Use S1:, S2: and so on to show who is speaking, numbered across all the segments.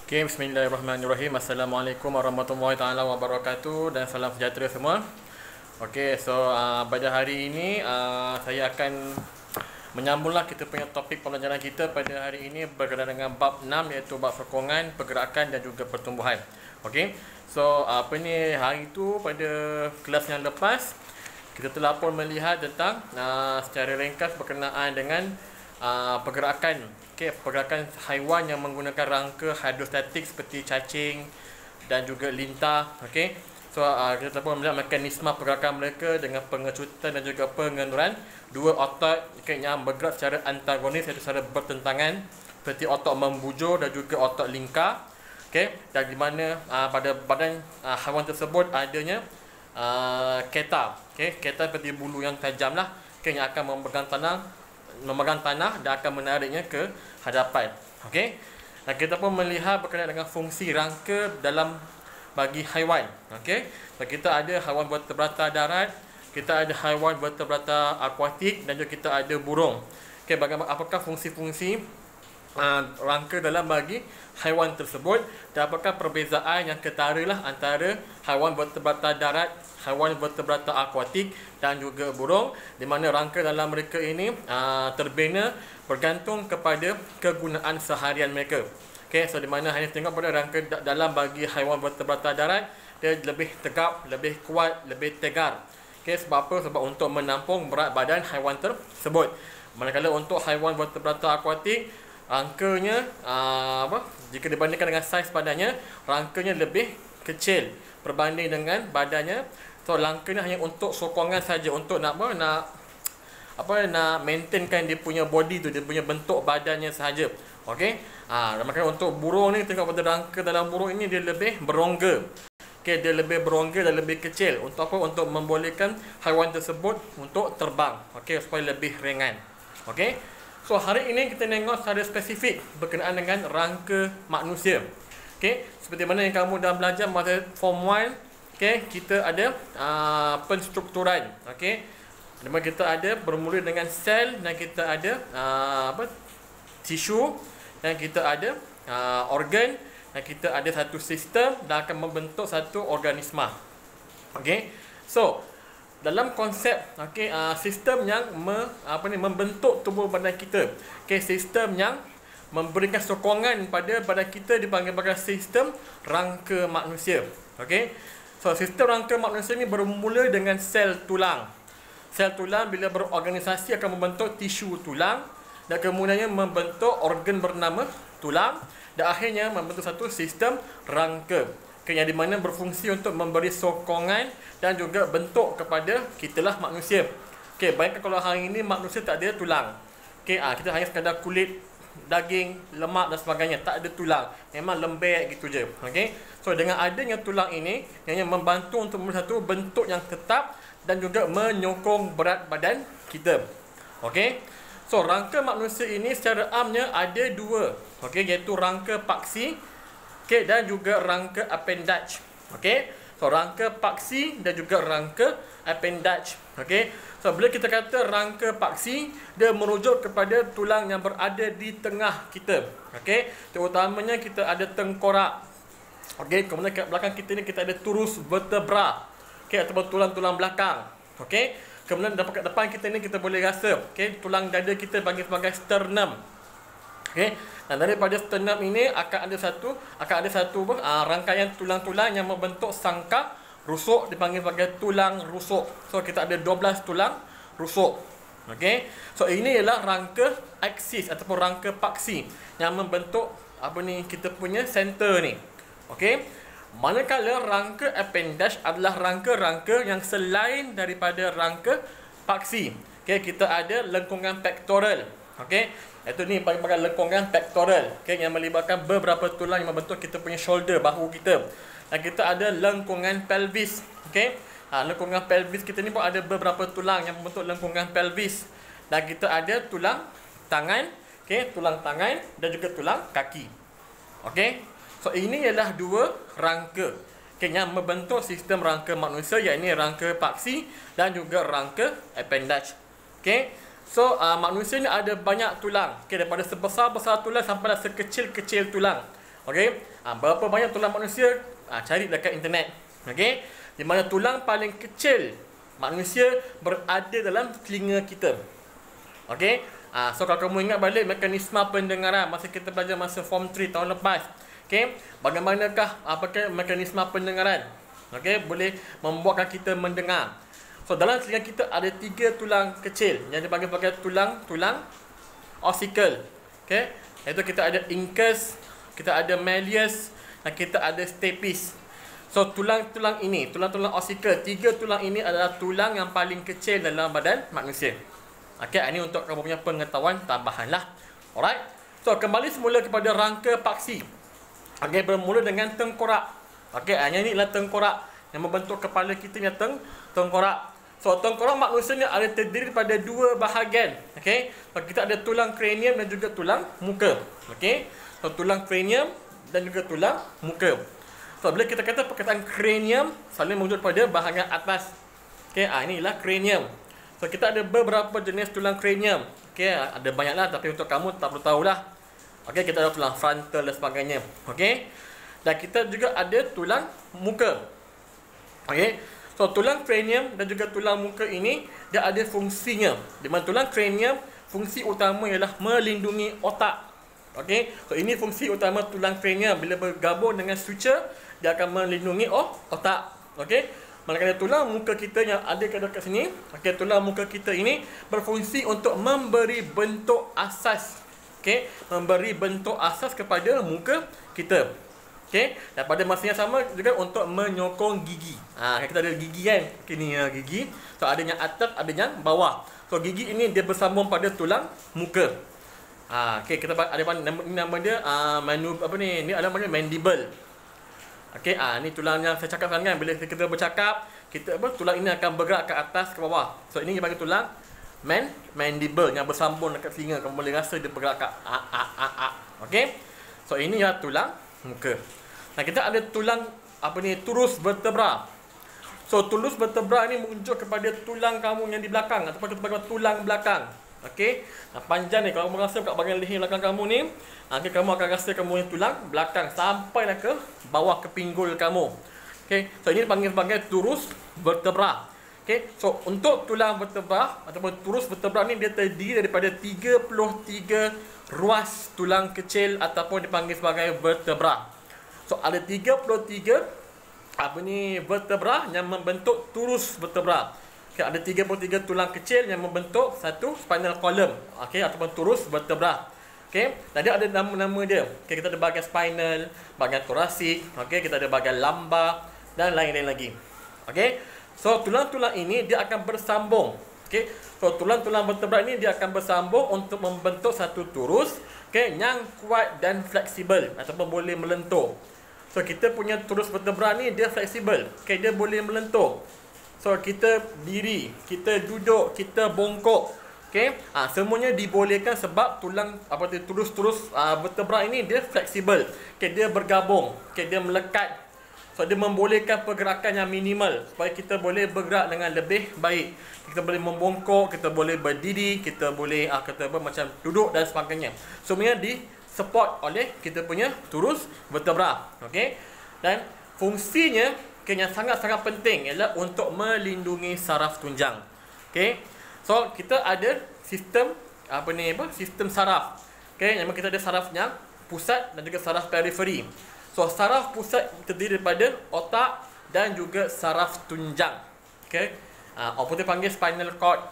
S1: Okay, bismillahirrahmanirrahim. Assalamualaikum warahmatullahi taala wabarakatuh dan salam sejahtera semua. Okay, so pada hari ini saya akan menyambunglah kita punya topik pembelajaran kita pada hari ini berkaitan dengan bab 6 iaitu bab sokongan, pergerakan dan juga pertumbuhan. Okay, so hari itu pada kelas yang lepas kita telah pun melihat tentang secara ringkas berkenaan dengan pergerakan, pergerakan haiwan yang menggunakan rangka hidrostatik seperti cacing dan juga lintah. So kita pun melihat mekanisme pergerakan mereka dengan pengecutan dan juga pengenduran dua otot yang bergerak secara antagonis iaitu secara bertentangan, seperti otot membujur dan juga otot lingkar. Dan di mana pada badan haiwan tersebut adanya keta, keta seperti bulu yang tajam lah, yang akan memegang tanah dan akan menariknya ke hadapan. Dan kita pun melihat berkenaan dengan fungsi rangka dalam bagi haiwan. So, kita ada haiwan vertebrata darat, kita ada haiwan vertebrata akuatik dan juga kita ada burung. Apakah fungsi-fungsi rangka dalam bagi haiwan tersebut dan apakah perbezaan yang ketaralah antara haiwan vertebrata darat, haiwan vertebrata akuatik dan juga burung, di mana rangka dalam mereka ini terbina bergantung kepada kegunaan seharian mereka. So di mana hanya tengok pada rangka dalam bagi haiwan vertebrata darat, dia lebih tegap, lebih kuat, lebih tegar. Sebab apa? Sebab untuk menampung berat badan haiwan tersebut. Manakala untuk haiwan vertebrata akuatik, rangkanya jika dibandingkan dengan saiz badannya, rangkanya lebih kecil berbanding dengan badannya. So rangkanya hanya untuk sokongan saja, untuk nak maintainkan dia punya body tu, dia punya bentuk badannya sahaja. Makanya untuk burung ni, tengok pada rangka dalam burung ini dia lebih berongga. Dia lebih berongga dan lebih kecil. Untuk apa? Untuk membolehkan haiwan tersebut untuk terbang, supaya lebih ringan. So hari ini kita tengok secara spesifik berkenaan dengan rangka manusia. Seperti mana yang kamu dah belajar masa form 1, kita ada penstrukturan. Di mana kita ada bermula dengan sel dan kita ada tisu dan kita ada organ dan kita ada satu sistem dan akan membentuk satu organisma. So dalam konsep sistem yang membentuk tubuh badan kita, sistem yang memberikan sokongan pada badan kita dipanggil sebagai sistem rangka manusia. So sistem rangka manusia ini bermula dengan sel tulang. Sel tulang bila berorganisasi akan membentuk tisu tulang dan kemudiannya membentuk organ bernama tulang dan akhirnya membentuk satu sistem rangka, yang di mana berfungsi untuk memberi sokongan dan juga bentuk kepada kitalah manusia. Bayangkan kalau hari ini manusia tak ada tulang. Kita hanya sekadar kulit, daging, lemak dan sebagainya, tak ada tulang, memang lembek gitu je. So dengan adanya tulang ini yang membantu untuk membuat satu bentuk yang tetap dan juga menyokong berat badan kita. So rangka manusia ini secara amnya ada dua, iaitu rangka paksi dan juga rangka appendage. So rangka paksi dan juga rangka appendage. So bila kita kata rangka paksi, dia merujuk kepada tulang yang berada di tengah kita. Terutamanya kita ada tengkorak. Kemudian kat belakang kita ni kita ada turus vertebra, ataupun tulang-tulang belakang. Kemudian kat depan kita ni kita boleh rasa tulang dada kita panggil sebagai sternum. Dan daripada sternum ini akan ada satu rangkaian tulang-tulang yang membentuk sangkar rusuk, dipanggil sebagai tulang rusuk. So kita ada 12 tulang rusuk. So ini ialah rangka aksis ataupun rangka paksi yang membentuk kita punya center ni. Manakala rangka appendage adalah rangka-rangka yang selain daripada rangka paksi. Kita ada lengkungan pectoral. Itu ni bagian lengkungan pectoral, yang melibatkan beberapa tulang yang membentuk kita punya shoulder, bahu kita. Dan kita ada lengkungan pelvis. Lengkungan pelvis kita ni pun ada beberapa tulang yang membentuk lengkungan pelvis. Dan kita ada tulang tangan, tulang tangan dan juga tulang kaki. So ini ialah dua rangka yang membentuk sistem rangka manusia, iaitu rangka paksi dan juga rangka appendage. So manusia ni ada banyak tulang, daripada sebesar-besar tulang sampai sekecil-kecil tulang. Okey. Berapa banyak tulang manusia? Cari dekat internet. Okey. Di mana tulang paling kecil manusia berada dalam telinga kita. Okey. So kalau kamu ingat balik mekanisme pendengaran masa kita belajar masa form 3 tahun lepas. Okey. Bagaimanakah apakah mekanisme pendengaran? Okey, boleh membuatkan kita mendengar. So dalam telinga kita ada 3 tulang kecil yang dipanggil sebagai tulang ossicle. Okey. Iaitu kita ada incus, kita ada malleus dan kita ada stapes. So tulang-tulang ini, tulang-tulang ossicle, 3 tulang ini adalah tulang yang paling kecil dalam badan manusia. Okey, ini untuk kamu punya pengetahuan tambahanlah. Alright. So kembali semula kepada rangka paksi. Okey, bermula dengan tengkorak. Okey, ini adalah tengkorak yang membentuk kepala kita ni tengkorak. So tengkorak manusia ni ada terdiri daripada 2 bahagian. Okey. So, kita ada tulang kranium dan juga tulang muka. Okey. So tulang kranium dan juga tulang muka. So bila kita kata perkataan kranium selalu merujuk pada bahagian atas. Okey, inilah kranium. So kita ada beberapa jenis tulang kranium. Okey, ada banyaklah tapi untuk kamu tak perlu tahulah. Okey, kita ada tulang frontal dan sebagainya. Okey. Dan kita juga ada tulang muka. Okey. So tulang kranium dan juga tulang muka ini dia ada fungsinya. Di mana tulang kranium fungsi utama ialah melindungi otak. Okey. So ini fungsi utama tulang kranium. Bila bergabung dengan suture dia akan melindungi otak. Okey. Manakala tulang muka kita yang ada kat sini, okey, tulang muka kita ini berfungsi untuk memberi bentuk asas. Okey, memberi bentuk asas kepada muka kita. Okey, dan pada masa yang sama juga untuk menyokong gigi. Kita ada gigi kan. Okey, ni gigi. So ada yang atas, ada yang bawah. So gigi ini dia bersambung pada tulang muka. Okey, kita ada nama dia ni ada nama dia mandible. Okey, ni tulang yang saya cakap kan, bila kita bercakap, tulang ini akan bergerak ke atas ke bawah. So ini dipanggil tulang mandible yang bersambung dekat telinga. Kamu boleh rasa dia bergerak ke Okey. So ini ya tulang muka. Nah, kita ada tulang turus vertebra. So tulang vertebra ni merujuk kepada tulang kamu yang di belakang ataupun kita panggil tulang belakang. Okey. Panjang ni kalau kamu rasa kat bahagian leher belakang kamu ni, nanti kamu akan rasa kamu yang tulang belakang sampailah ke bawah ke pinggul kamu. Okey. So ini dipanggil sebagai turus vertebra. Okey. So untuk tulang vertebra ataupun turus vertebra ni dia terdiri daripada 33 ruas tulang kecil ataupun dipanggil sebagai vertebra. So ada 33 vertebra yang membentuk turus vertebra. Okay, ada 33 tulang kecil yang membentuk satu spinal column, okey, ataupun turus vertebra. Okey, tadi ada nama-nama dia. Okey, kita ada bahagian spinal, bahagian thoracic, okey, kita ada bahagian lumbar dan lain-lain lagi. Okey. So tulang-tulang ini dia akan bersambung. Okey. So tulang-tulang vertebra ini dia akan bersambung untuk membentuk satu turus, okey, yang kuat dan fleksibel ataupun boleh melentur. So kita punya turus vertebra ni dia fleksibel. Okey, dia boleh melentur. So kita diri, kita duduk, kita bongkok. Okey, semuanya dibolehkan sebab tulang turus vertebra ini dia fleksibel. Okey, dia bergabung. Okey, dia melekat. So dia membolehkan pergerakan yang minimal supaya kita boleh bergerak dengan lebih baik. Kita boleh membongkok, kita boleh berdiri, kita boleh macam duduk dan sebagainya. Semuanya di-support oleh kita punya turus vertebra. Okey. Dan fungsinya yang sangat-sangat penting ialah untuk melindungi saraf tunjang. Okey. So kita ada sistem sistem saraf. Okey, yang kita ada saraf yang pusat dan juga saraf periferi. So saraf pusat terdiri daripada otak dan juga saraf tunjang. Okey. Apa dia panggil spinal cord.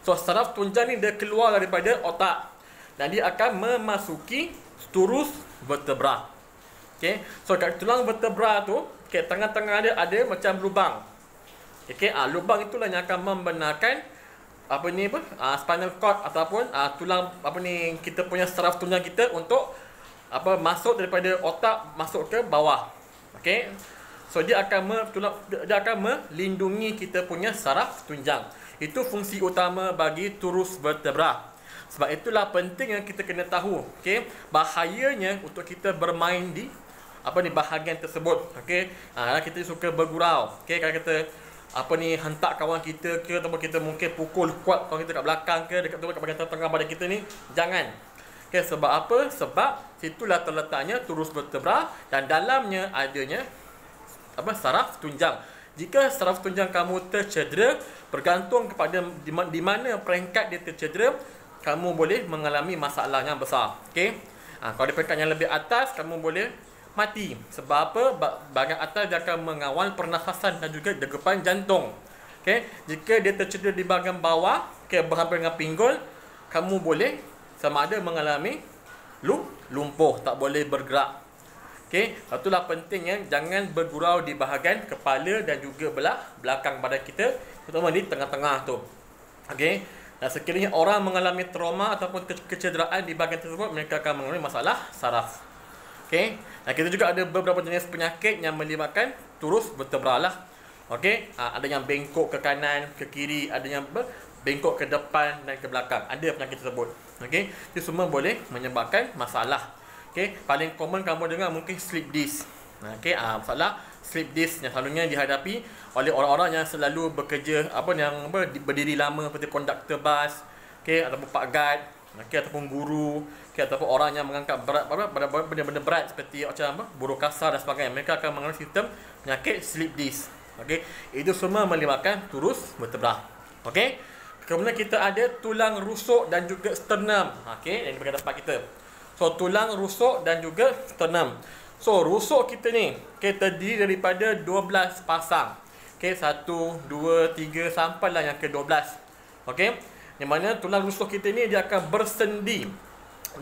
S1: So saraf tunjang ni dia keluar daripada otak dan dia akan memasuki turus vertebra. Okey. So kat tulang vertebra tu, okey, tengah-tengah dia ada macam lubang. Okey, lubang itulah yang akan membenarkan spinal cord ataupun tulang kita punya saraf tunjang kita untuk masuk daripada otak masuk ke bawah. Okey. So dia akan melindungi kita punya saraf tunjang. Itu fungsi utama bagi turus vertebra. Sebab itulah penting yang kita kena tahu, okey, bahayanya untuk kita bermain di bahagian tersebut. Okey. Kita suka bergurau. Okey, kalau kita hentak kawan kita ke ataupun kita mungkin pukul kuat kawan kita kat belakang ke dekat bahagian tengah badan kita ni, jangan. Okay, sebab apa? Sebab situlah terletaknya turus vertebra dan dalamnya adanya saraf tunjang. Jika saraf tunjang kamu tercedera, bergantung kepada di mana peringkat dia tercedera, kamu boleh mengalami masalah yang besar. Okey. Kalau di peringkat yang lebih atas, kamu boleh mati. Sebab apa? Bahagian atas dia akan mengawal pernafasan dan juga degupan jantung. Okey. Jika dia tercedera di bahagian bawah, berhadapan dengan pinggul, kamu boleh sama ada mengalami lumpuh, tak boleh bergerak. Okey, itulah pentingnya jangan bergurau di bahagian kepala dan juga belakang badan kita, terutama di tengah-tengah tu. Okey, dan sekiranya orang mengalami trauma ataupun kecederaan di bahagian tersebut, mereka akan mengalami masalah saraf. Okey, dan kita juga ada beberapa jenis penyakit yang melibatkan turus vertebra lah. Okey, ada yang bengkok ke kanan, ke kiri, ada yang bengkok ke depan dan ke belakang. Ada penyakit tersebut. Okey, itu semua boleh menyebabkan masalah. Okey, paling common kamu dengar mungkin slip disc. Okey, masalah slip disc yang selalunya dihadapi oleh orang-orang yang selalu bekerja berdiri lama seperti konduktor bas, okey, ataupun pak guard, okey, ataupun guru, okey, ataupun orang yang mengangkat benda-benda berat seperti buruh kasar dan sebagainya. Mereka akan mengalami sistem penyakit slip disc. Okey, itu semua melibatkan turus vertebra. Okey. Kemudian kita ada tulang rusuk dan juga sternum. Okey, yang di bahagian depan kita. So, tulang rusuk dan juga sternum. So, rusuk kita ni terdiri daripada 12 pasang. Okey, 1, 2, 3 sampailah yang ke-12. Okey, yang mana tulang rusuk kita ni dia akan bersendi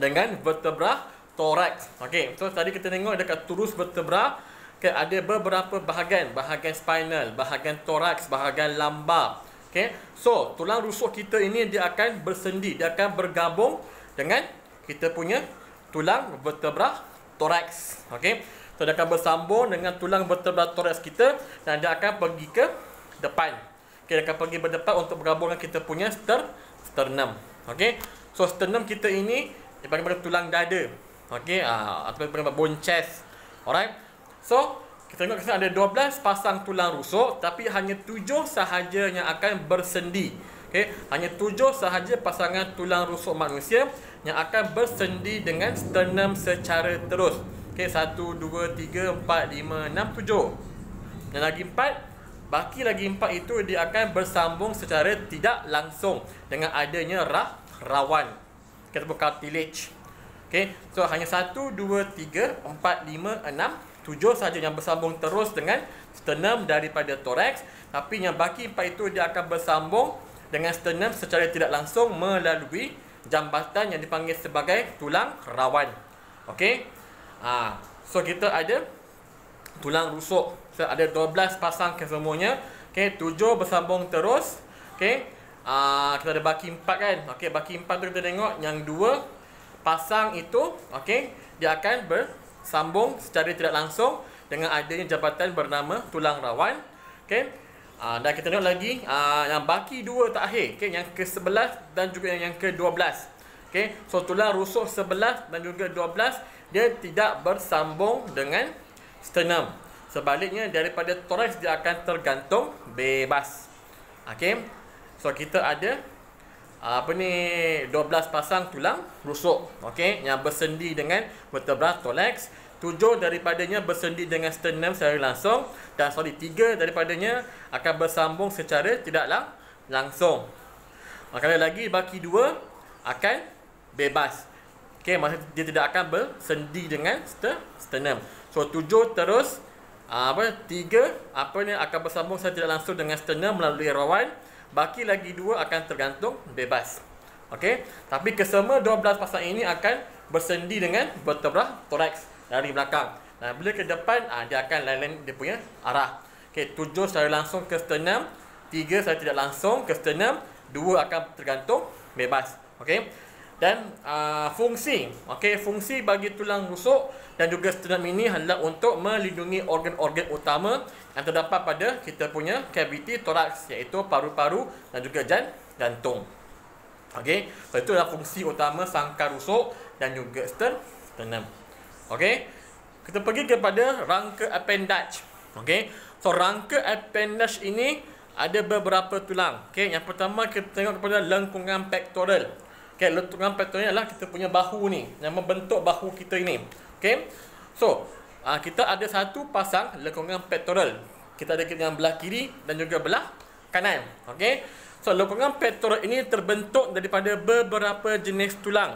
S1: dengan vertebra thorax. Okey, so tadi kita tengok dekat turus vertebra, ada beberapa bahagian. Bahagian spinal, bahagian thorax, bahagian lumbar. Okay. So, tulang rusuk kita ini dia akan bersendi, dia akan bergabung dengan kita punya tulang vertebra thorax. Okay. So, dia akan bersambung dengan tulang vertebra thorax kita dan dia akan pergi ke depan. Okay, dia akan pergi ke depan untuk bergabung dengan kita punya sternum. Okay. So, sternum kita ini daripada tulang dada. Okay. Atau daripada bone chest. Alright. So, kita tengok kesini ada 12 pasang tulang rusuk, tapi hanya 7 sahaja yang akan bersendi. Okay. Hanya 7 sahaja pasangan tulang rusuk manusia yang akan bersendi dengan sternum secara terus. Okay. 1, 2, 3, 4, 5, 6, 7. Dan lagi 4, baki lagi 4 itu dia akan bersambung secara tidak langsung dengan adanya rawan. Kita sebut cartilage. Okay. So, hanya 1, 2, 3, 4, 5, 6, 7 sahaja yang bersambung terus dengan sternum daripada thorax. Tapi yang baki 4 itu dia akan bersambung dengan sternum secara tidak langsung melalui jambatan yang dipanggil sebagai tulang rawan. Okey. So kita ada tulang rusuk. So, ada 12 pasang kesemuanya. Okey, 7 bersambung terus. Okey. Kita ada baki 4 kan. Okey, baki 4 tu kita tengok yang 2 pasang itu, okey, dia akan bersambung secara tidak langsung dengan adanya jabatan bernama tulang rawan. Okey. Dan kita tengok lagi yang baki 2 terakhir, okey, yang ke-11 dan juga yang ke-12. Okey. So tulang rusuk 11 dan juga 12 dia tidak bersambung dengan sternum. Sebaliknya daripada thorax dia akan tergantung bebas. Okey. So kita ada 12 pasang tulang rusuk, okey, yang bersendi dengan vertebra thorax. 7 daripadanya bersendi dengan sternum secara langsung dan 3 daripadanya akan bersambung secara tidak langsung. Sekali lagi baki 2 akan bebas. Okey, maksud dia tidak akan bersendi dengan sternum. So 7 terus 3 akan bersambung secara tidak langsung dengan sternum melalui rawan. Baki lagi 2 akan tergantung bebas. Okey, tapi kesemua 12 pasang ini akan bersendi dengan vertebra thorax dari belakang. Dan bila ke depan dia akan lain-lain dia punya arah. Okey, 7 secara langsung ke sternum, 3 secara tidak langsung ke sternum, 2 akan tergantung bebas. Okey. Dan fungsi bagi tulang rusuk dan juga sternum ini adalah untuk melindungi organ-organ utama yang terdapat pada kita punya cavity thorax, iaitu paru-paru dan juga jantung. Okey, so itu adalah fungsi utama sangkar rusuk dan juga sternum. Okey, kita pergi kepada rangka appendage. Okey, so rangka appendage ini ada beberapa tulang. Okey, yang pertama kita tengok kepada lengkungan pectoral. Okay, lengkungan pectoral adalah kita punya bahu ni, yang membentuk bahu kita ini. Okay, so kita ada satu pasang lengkungan pectoral. Kita ada yang belah kiri dan juga belah kanan. Okay, so lengkungan pectoral ini terbentuk daripada beberapa jenis tulang.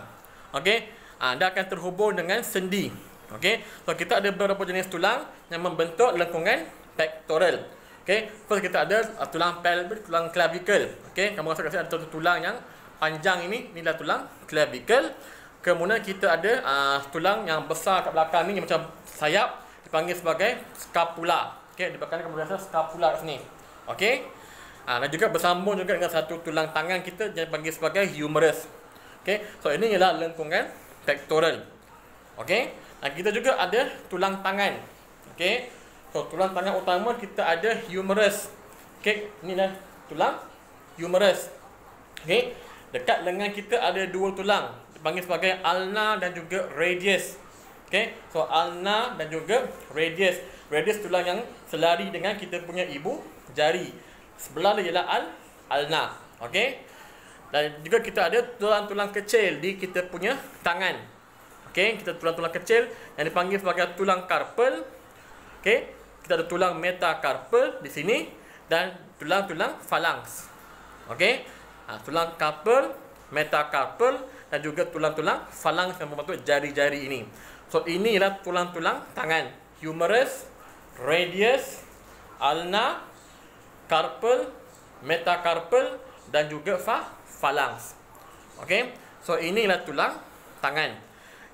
S1: Okay, dia akan terhubung dengan sendi. Okay, so kita ada beberapa jenis tulang yang membentuk lengkungan pectoral. Okay, first kita ada tulang pelvis, tulang clavicle. Okay, kamu rasa ada satu tulang yang panjang inilah tulang clavicle. Kemudian kita ada tulang yang besar kat belakang ni yang macam sayap, dipanggil sebagai scapula. Okey, di belakang kamu rasa scapula kat sini. Okey. Dan juga bersambung juga dengan satu tulang tangan kita yang dipanggil sebagai humerus. Okey, so ini ialah lengkungan pectoral. Okey. Dan kita juga ada tulang tangan. Okey. So tulang tangan utama kita ada humerus. Okey, inilah tulang humerus. Okey. Dekat lengan kita ada dua tulang, dipanggil sebagai ulna dan juga radius. Okey, so ulna dan juga radius. Radius tulang yang selari dengan kita punya ibu jari. Sebelah dia ialah ulna. Okey. Dan juga kita ada tulang-tulang kecil di kita punya tangan. Okey, kita tulang-tulang kecil yang dipanggil sebagai tulang carpal. Okey, kita ada tulang metacarpal di sini dan tulang-tulang phalanx. Okey. Tulang carpal, metacarpal dan juga tulang-tulang phalanx yang membentuk jari-jari ini. So inilah tulang-tulang tangan. Humerus, radius, ulna, carpal, metacarpal dan juga phalanx. Okey. So inilah tulang tangan.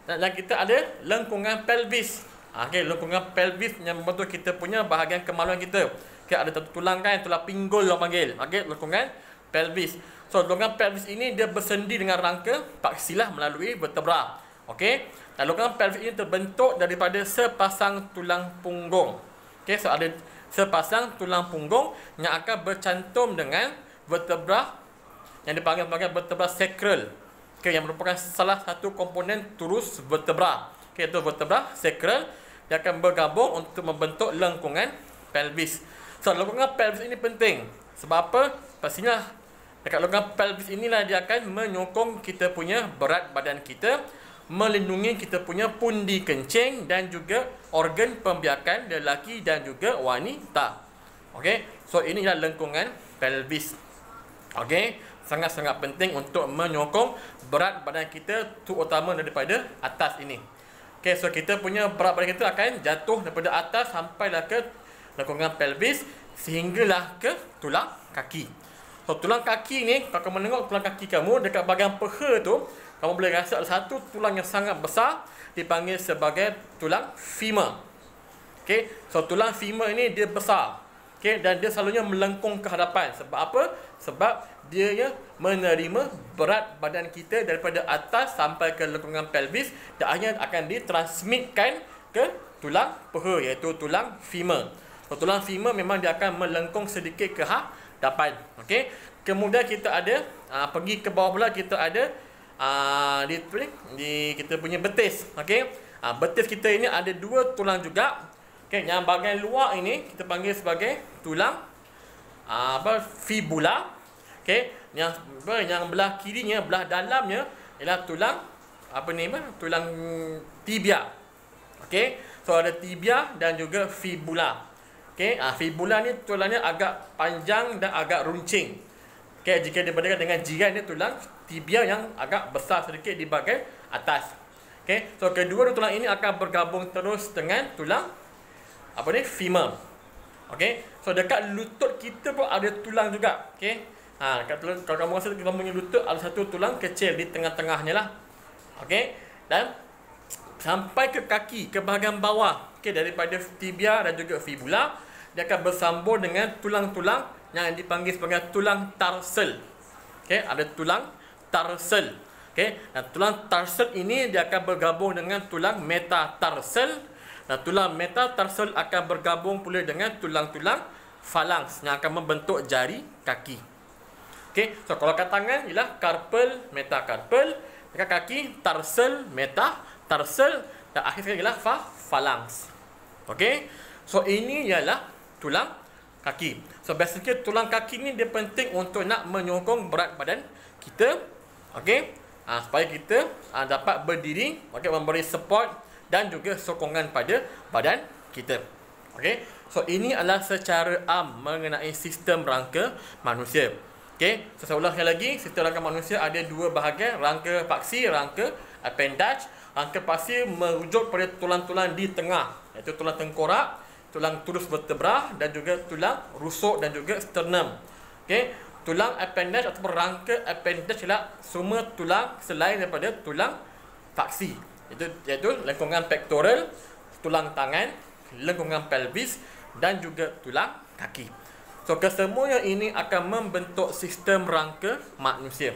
S1: Dan kita ada lengkungan pelvis. Okey, lengkungan pelvis yang membentuk kita punya bahagian kemaluan kita. Okey, ada satu tulang kan, tulang pinggul orang panggil. Okey, lengkungan pelvis. So, lengkungan pelvis ini dia bersendi dengan rangka paksilah melalui vertebra. Okey. Dan lengkungan pelvis ini terbentuk daripada sepasang tulang punggung. Okey, so ada sepasang tulang punggung yang akan bercantum dengan vertebra yang dipanggil sebagai vertebra sacral. Okey, yang merupakan salah satu komponen turus vertebra. Okey, itu vertebra sacral yang akan bergabung untuk membentuk lengkungan pelvis. So, lengkungan pelvis ini penting. Sebab apa? Pastinya dekat lengkungan pelvis inilah dia akan menyokong kita punya berat badan kita, melindungi kita punya pundi kencing dan juga organ pembiakan lelaki dan juga wanita. Okey, so inilah lengkungan pelvis. Okey, sangat-sangat penting untuk menyokong berat badan kita, terutama daripada atas ini. Okey, so kita punya berat badan kita akan jatuh daripada atas sampailah ke lengkungan pelvis sehinggalah ke tulang kaki. So, tulang kaki ni, kalau kamu tengok tulang kaki kamu, dekat bahagian peha tu, kamu boleh rasa ada satu tulang yang sangat besar, dipanggil sebagai tulang femur. Okay, so tulang femur ini dia besar. Okay, dan dia selalunya melengkung ke hadapan. Sebab apa? Sebab dia menerima berat badan kita daripada atas sampai ke lengkungan pelvis dan akhirnya akan ditransmitkan ke tulang peha, iaitu tulang femur. So, tulang femur memang dia akan melengkung sedikit ke hadapan. Okey. Kemudian kita ada pergi ke bawah pula kita ada di kita punya betis. Okey. Betis kita ini ada dua tulang juga. Okey, yang bahagian luar ini kita panggil sebagai tulang fibula. Okey, yang belah kirinya, belah dalamnya ialah tulang tulang tibia. Okey. So ada tibia dan juga fibula. Okey, fibula ni tulangnya agak panjang dan agak runcing. Okey, jika dibandingkan dengan jiran ni tulang tibia yang agak besar sedikit di bahagian atas. Okey, so kedua tulang ini akan bergabung terus dengan tulang femur. Okey, so dekat lutut kita pun ada tulang juga. Okey. Dekat tulang, kalau kamu rasa kita punya lutut ada satu tulang kecil di tengah-tengahnya lah. Okey, dan sampai ke kaki, ke bahagian bawah. Okey, daripada tibia dan juga fibula, dia akan bersambung dengan tulang-tulang yang dipanggil sebagai tulang tarsal. Okey, ada tulang tarsal. Okey, dan tulang tarsal ini dia akan bergabung dengan tulang metatarsal dan tulang metatarsal akan bergabung pula dengan tulang-tulang phalanx yang akan membentuk jari kaki. Okey, so kalau kat tangan ialah carpal, metacarpal, dekat kaki tarsal, metatarsal dan akhir sekali ialah phalanx. Okey, so ini ialah tulang kaki. So basically tulang kaki ni dia penting untuk nak menyokong berat badan kita. Okey. supaya kita dapat berdiri, okey, memberi support dan juga sokongan pada badan kita. Okey, so ini adalah secara mengenai sistem rangka manusia. Okey, so saya ulang sekali lagi, sistem rangka manusia ada dua bahagian, rangka paksi, rangka appendage. Rangka paksi merujuk pada tulang-tulang di tengah, iaitu tulang tengkorak, tulang turus vertebra dan juga tulang rusuk dan juga sternum. Okey, tulang appendage ataupun rangka appendage ialah semua tulang selain daripada tulang paksi. Iaitu lengkungan pektoral, tulang tangan, lengkungan pelvis dan juga tulang kaki. So kesemuanya ini akan membentuk sistem rangka manusia.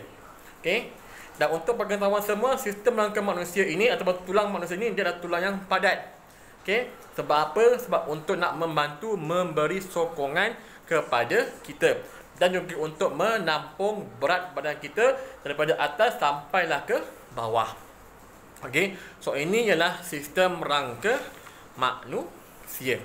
S1: Okey. Dan untuk pengetahuan semua, sistem rangka manusia ini ataupun tulang manusia ini dia adalah tulang yang padat. Okey. Sebab apa? Sebab untuk nak membantu memberi sokongan kepada kita dan juga untuk menampung berat badan kita daripada atas sampailah ke bawah. Okey. So ini ialah sistem rangka manusia.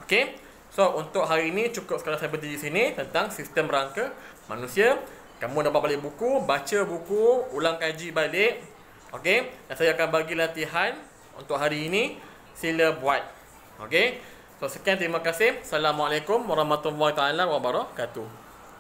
S1: Okey. So untuk hari ini cukup sekadar saya berdiri di sini tentang sistem rangka manusia. Kamu dapat balik buku, baca buku, ulang kaji balik. Okey. Dan saya akan bagi latihan untuk hari ini. Sila buat. Okey. So sekian, terima kasih. Assalamualaikum warahmatullahi wabarakatuh.